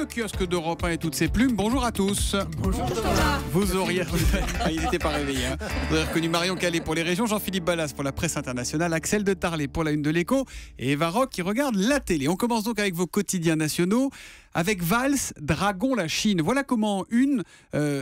le kiosque d'Europe 1 et toutes ses plumes. Bonjour à tous. Bonjour Thomas. Vous auriez... Ils n'étaient pas réveillés. Vous auriez reconnu Marion Calais pour les régions, Jean-Philippe Ballas pour la presse internationale, Axel de Tarlet pour la une de l'Écho et Eva Rock qui regarde la télé. On commence donc avec vos quotidiens nationaux. Avec Valls, Dragon, la Chine. Voilà comment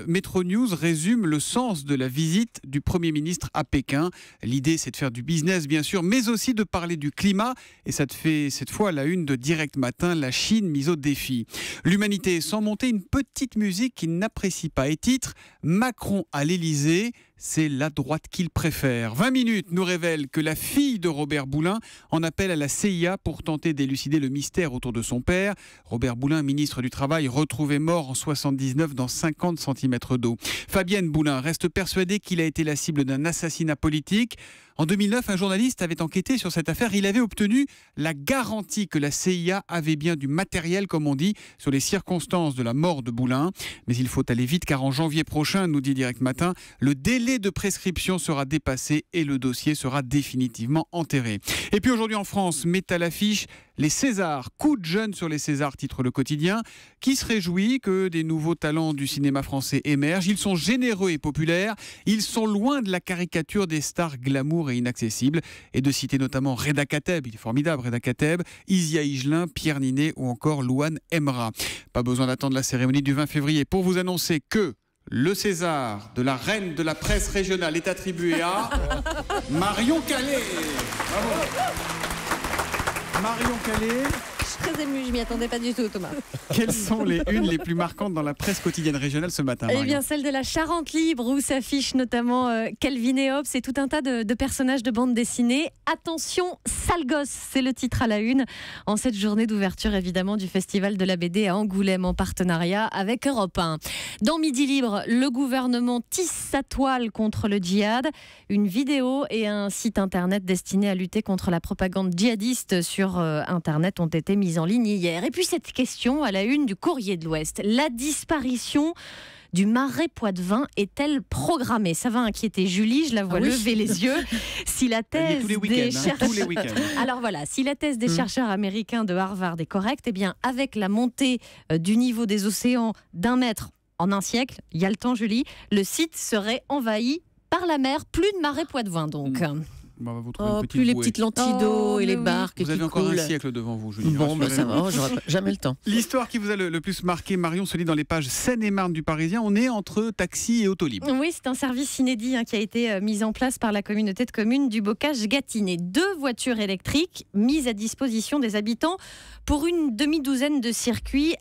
Metro News résume le sens de la visite du Premier ministre à Pékin. L'idée, c'est de faire du business, bien sûr, mais aussi de parler du climat. Et ça te fait cette fois la une de Direct Matin, la Chine mise au défi. L'humanité sans monter une petite musique qu'il n'apprécie pas. Et titre, Macron à l'Élysée, c'est la droite qu'il préfère. 20 minutes nous révèle que la fille de Robert Boulin en appelle à la CIA pour tenter d'élucider le mystère autour de son père. Robert Boulin, ministre du Travail, retrouvé mort en 79 dans 50 cm d'eau. Fabienne Boulin reste persuadée qu'il a été la cible d'un assassinat politique. En 2009, un journaliste avait enquêté sur cette affaire. Il avait obtenu la garantie que la CIA avait bien du matériel, comme on dit, sur les circonstances de la mort de Boulin. Mais il faut aller vite car en janvier prochain, nous dit Direct Matin, le délai de prescription sera dépassé et le dossier sera définitivement enterré. Et puis aujourd'hui en France, met à l'affiche les Césars. Coup de jeune sur les Césars, titre Le Quotidien, qui se réjouit que des nouveaux talents du cinéma français émergent. Ils sont généreux et populaires. Ils sont loin de la caricature des stars glamour et inaccessibles. Et de citer notamment Reda Kateb, il est formidable Reda Kateb, Isia Higelin, Pierre Ninet ou encore Louane Emra. Pas besoin d'attendre la cérémonie du 20 février pour vous annoncer que le César de la reine de la presse régionale est attribué à Marion Calais. Bravo. Marion Calais. Je suis très émue, je m'y attendais pas du tout Thomas. Quelles sont les unes les plus marquantes dans la presse quotidienne régionale ce matin, Marion ? Eh bien celle de la Charente Libre où s'affiche notamment Calvin et Hobbes et tout un tas de personnages de bande dessinée. Attention, sale gosse, c'est le titre à la une. En cette journée d'ouverture évidemment du Festival de la BD à Angoulême en partenariat avec Europe 1. Dans Midi Libre, le gouvernement tisse sa toile contre le djihad. Une vidéo et un site internet destiné à lutter contre la propagande djihadiste sur internet ont été mises en ligne hier. Et puis cette question à la une du Courrier de l'Ouest. La disparition du Marais Poitevin est-elle programmée ? Ça va inquiéter Julie, je la vois lever les yeux. Si la thèse des chercheurs... Alors voilà, si la thèse des chercheurs américains de Harvard est correcte, eh bien avec la montée du niveau des océans d'1 mètre en un siècle, il y a le temps Julie, le site serait envahi par la mer, plus de Marais Poitevin donc. Plus les petites lentilles d'eau et les barques qui coulent. Vous avez encore un siècle devant vous, Julie. Bon, ça va, j'aurai jamais le temps. L'histoire qui vous a le plus marqué, Marion, se lit dans les pages Seine-et-Marne du Parisien. On est entre taxi et Autolib. Oui, c'est un service inédit qui a été mis en place par la communauté de communes du Bocage-Gâtinais. 2 voitures électriques mises à disposition des habitants pour une demi-douzaine de circuits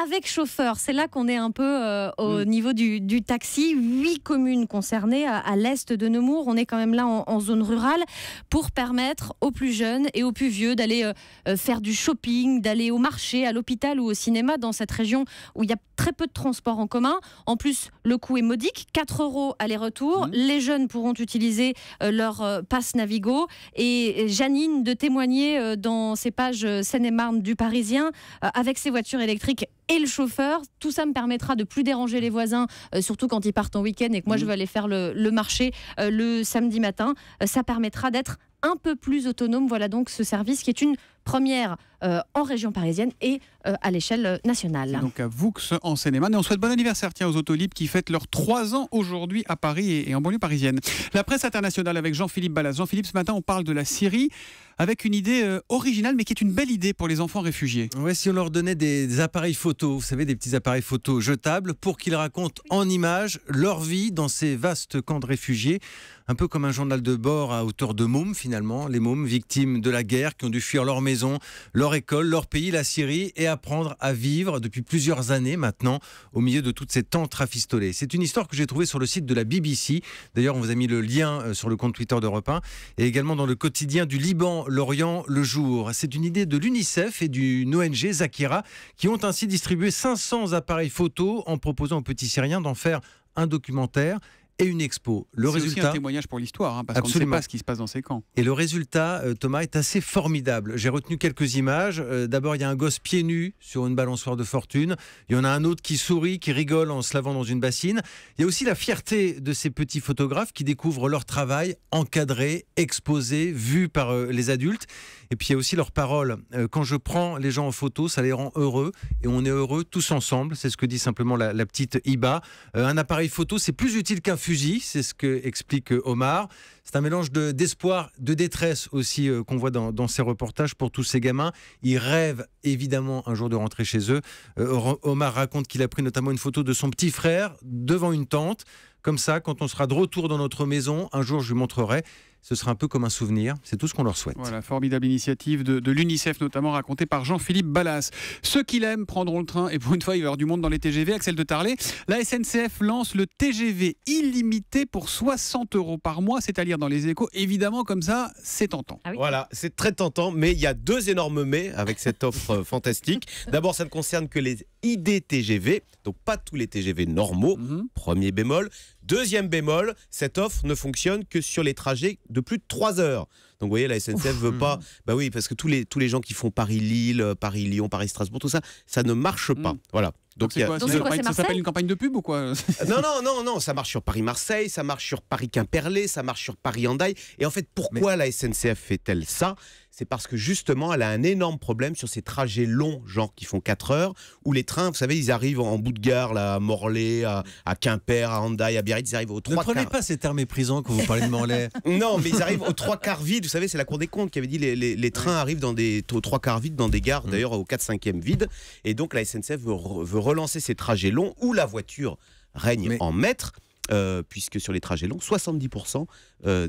avec chauffeur. C'est là qu'on est un peu au niveau du taxi. 8 communes concernées à l'est de Nemours. On est quand même là en zone rurale pour permettre aux plus jeunes et aux plus vieux d'aller faire du shopping, d'aller au marché, à l'hôpital ou au cinéma dans cette région où il y a très peu de transports en commun. En plus, le coût est modique, 4 € aller-retour. Les jeunes pourront utiliser leur passe Navigo. Et Janine de témoigner dans ces pages Seine-et-Marne du Parisien avec ses voitures électriques et le chauffeur. Tout ça me permettra de plus déranger les voisins, surtout quand ils partent en week-end et que moi je veux aller faire le marché le samedi matin. Ça permettra d'être un peu plus autonome. Voilà donc ce service qui est une première en région parisienne et à l'échelle nationale. C'est donc à Vaux en Seine-et-Marne. Et on souhaite bon anniversaire aux Autolib qui fêtent leurs 3 ans aujourd'hui à Paris et en banlieue parisienne. La presse internationale avec Jean-Philippe Ballas. Jean-Philippe, ce matin on parle de la Syrie avec une idée originale mais qui est une belle idée pour les enfants réfugiés. Ouais, si on leur donnait des appareils photo, vous savez, des petits appareils photo jetables pour qu'ils racontent en images leur vie dans ces vastes camps de réfugiés, un peu comme un journal de bord à hauteur de mômes finalement, les mômes victimes de la guerre qui ont dû fuir leur maison, leur école, leur pays, la Syrie, et apprendre à vivre depuis plusieurs années maintenant au milieu de toutes ces tentes rafistolées. C'est une histoire que j'ai trouvée sur le site de la BBC. D'ailleurs, on vous a mis le lien sur le compte Twitter d'Europe 1 et également dans le quotidien du Liban, L'Orient, Le Jour. C'est une idée de l'UNICEF et d'une ONG, Zakira, qui ont ainsi distribué 500 appareils photo en proposant aux petits Syriens d'en faire un documentaire et une expo. C'est aussi un témoignage pour l'histoire, parce qu'on ne sait pas ce qui se passe dans ces camps. Et le résultat, Thomas, est assez formidable. J'ai retenu quelques images. D'abord, il y a un gosse pieds nus sur une balançoire de fortune. Il y en a un autre qui sourit, qui rigole en se lavant dans une bassine. Il y a aussi la fierté de ces petits photographes qui découvrent leur travail encadré, exposé, vu par les adultes. Et puis il y a aussi leurs paroles. Quand je prends les gens en photo, ça les rend heureux et on est heureux tous ensemble. C'est ce que dit simplement la petite Iba. Un appareil photo, c'est plus utile qu'un fusil, c'est ce que explique Omar. C'est un mélange d'espoir, de détresse aussi qu'on voit dans ces reportages pour tous ces gamins. Ils rêvent évidemment un jour de rentrer chez eux. Omar raconte qu'il a pris notamment une photo de son petit frère devant une tente. Comme ça, quand on sera de retour dans notre maison, un jour je lui montrerai. Ce sera un peu comme un souvenir. C'est tout ce qu'on leur souhaite. Voilà, formidable initiative de l'UNICEF, notamment racontée par Jean-Philippe Ballas. Ceux qui l'aiment prendront le train et pour une fois, il va y avoir du monde dans les TGV. Axel de Tarlé, la SNCF lance le TGV illimité pour 60 € par mois, c'est à lire dans les Échos. Évidemment, comme ça, c'est tentant. Ah oui. Voilà, c'est très tentant, mais il y a 2 énormes mais avec cette offre fantastique. D'abord, ça ne concerne que les ID-TGV, donc pas tous les TGV normaux. Premier bémol. Deuxième bémol, cette offre ne fonctionne que sur les trajets de plus de 3 heures. Donc vous voyez, la SNCF veut pas... Bah oui, parce que tous les gens qui font Paris-Lille, Paris-Lyon, Paris-Strasbourg, tout ça, ça ne marche pas. Voilà. Donc c'est quoi, ça s'appelle une campagne de pub ou quoi? Non, ça marche sur Paris-Marseille, ça marche sur Paris-Quimperlé, ça marche sur Paris-Hendaye. Et en fait, pourquoi la SNCF fait-elle ça? C'est parce que justement, elle a un énorme problème sur ces trajets longs, genre qui font 4 heures, où les trains, vous savez, ils arrivent en bout de gare, là, à Morlaix, à Quimper, à Hendaye, à Biarritz, ils arrivent aux 3 quarts. Ne prenez pas ces termes méprisants quand vous parlez de Morlaix. Non, mais ils arrivent aux 3 quarts vides. Vous savez, c'est la Cour des comptes qui avait dit les trains arrivent aux 3 quarts vides dans des gares, d'ailleurs aux 4/5e vides. Et donc la SNCF veut relancer ces trajets longs où la voiture règne en maître. Puisque sur les trajets longs, 70%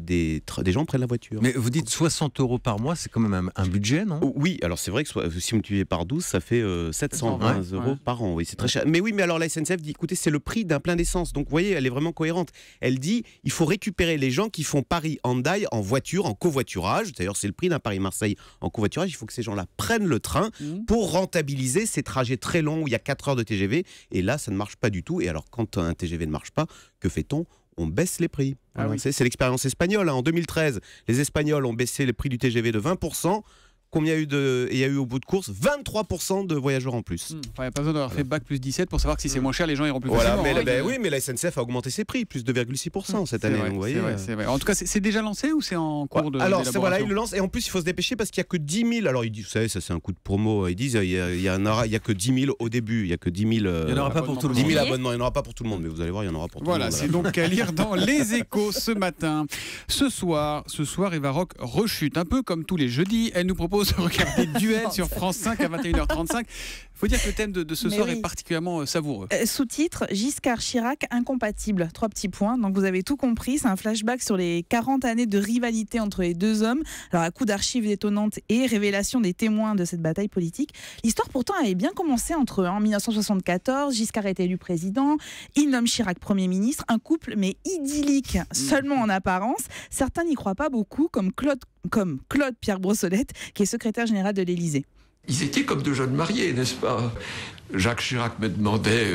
des gens prennent la voiture. Mais vous dites 60 € par mois, c'est quand même un budget, non? Oui, alors c'est vrai que si vous multipliez par 12, ça fait 720 € par an. Oui, c'est très cher. Mais oui, mais alors la SNCF dit, écoutez, c'est le prix d'un plein d'essence. Donc vous voyez, elle est vraiment cohérente. Elle dit, il faut récupérer les gens qui font Paris-Hendaye en voiture, en covoiturage. D'ailleurs, c'est le prix d'un Paris-Marseille en covoiturage. Il faut que ces gens-là prennent le train pour rentabiliser ces trajets très longs où il y a 4 heures de TGV. Et là, ça ne marche pas du tout. Et alors, quand un TGV ne marche pas, que fait-on? On baisse les prix. Voilà. C'est l'expérience espagnole. En 2013, les Espagnols ont baissé les prix du TGV de 20%. Combien il y a eu au bout de course? 23% de voyageurs en plus. Il n'y a pas besoin d'avoir fait bac plus 17 pour savoir que si c'est moins cher, les gens iront plus facilement. Oui, mais la SNCF a augmenté ses prix, plus 2,6% cette année. C'est vrai. En tout cas, c'est déjà lancé ou c'est en cours de Alors, voilà, ils le lancent. Et en plus, il faut se dépêcher parce qu'il n'y a que 10 000. Alors, ils disent, vous savez, ça c'est un coup de promo. Ils disent, il y a que 10 000 au début. Il n'y a que 10 000. Il n'y en aura pas pour tout le monde. 10 000 abonnements. Il n'y en aura pas pour tout le monde. Mais vous allez voir, il y en aura pour tout le monde. Voilà, c'est donc à lire dans les Échos ce matin. Ce soir, Eva Rock rechute. Un peu comme tous les jeudis. Elle nous propose de regarder Duel sur France 5 à 21h35. Il faut dire que le thème de ce soir est particulièrement savoureux. Sous-titre, Giscard Chirac incompatible. 3 petits points. Donc vous avez tout compris. C'est un flashback sur les 40 années de rivalité entre les deux hommes. Alors à coup d'archives étonnantes et révélation des témoins de cette bataille politique. L'histoire pourtant avait bien commencé entre eux. En 1974, Giscard est élu président. Il nomme Chirac Premier ministre. Un couple mais idyllique, seulement en apparence. Certains n'y croient pas beaucoup, comme Claude Pierre Brossolette, qui est secrétaire général de l'Élysée. Ils étaient comme deux jeunes mariés, n'est-ce pas? Jacques Chirac me demandait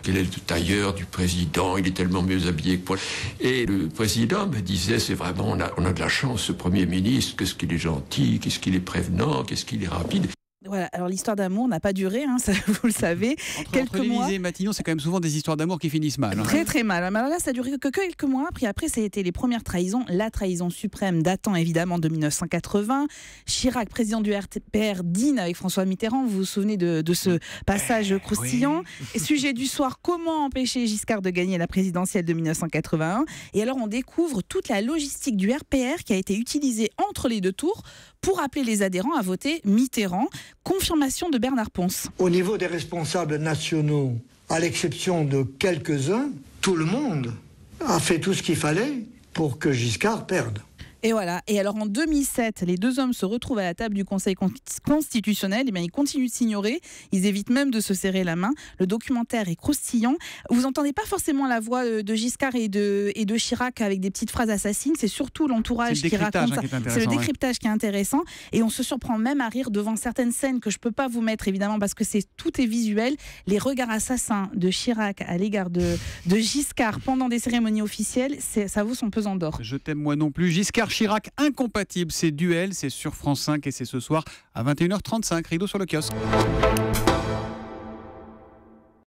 quel est le tailleur du président, il est tellement mieux habillé que moi. Et le président me disait, c'est vraiment, on a de la chance, ce Premier ministre, qu'est-ce qu'il est gentil, qu'est-ce qu'il est prévenant, qu'est-ce qu'il est rapide. Voilà, alors l'histoire d'amour n'a pas duré, ça, vous le savez. Entre l'Élysée et Matignon, c'est quand même souvent des histoires d'amour qui finissent mal. Très très mal. Mais alors là, ça a duré que quelques mois. Puis après, ça a été les premières trahisons. La trahison suprême datant évidemment de 1980. Chirac, président du RPR, dîne avec François Mitterrand. Vous vous souvenez de ce passage croustillant. Et sujet du soir, comment empêcher Giscard de gagner la présidentielle de 1981. Et alors, on découvre toute la logistique du RPR qui a été utilisée entre les deux tours pour appeler les adhérents à voter Mitterrand. Confirmation de Bernard Ponce. Au niveau des responsables nationaux, à l'exception de quelques-uns, tout le monde a fait tout ce qu'il fallait pour que Giscard perde. Et voilà. Et alors en 2007, les deux hommes se retrouvent à la table du Conseil constitutionnel. Et bien ils continuent de s'ignorer. Ils évitent même de se serrer la main. Le documentaire est croustillant. Vous n'entendez pas forcément la voix de Giscard et de Chirac avec des petites phrases assassines. C'est surtout l'entourage qui raconte ça. C'est le décryptage qui est intéressant. Et on se surprend même à rire devant certaines scènes que je peux pas vous mettre évidemment parce que tout est visuel. Les regards assassins de Chirac à l'égard de Giscard pendant des cérémonies officielles, ça vaut son pesant d'or. Je t'aime moi non plus. Giscard Chirac incompatible, c'est Duel, c'est sur France 5 et c'est ce soir à 21h35, rideau sur le kiosque.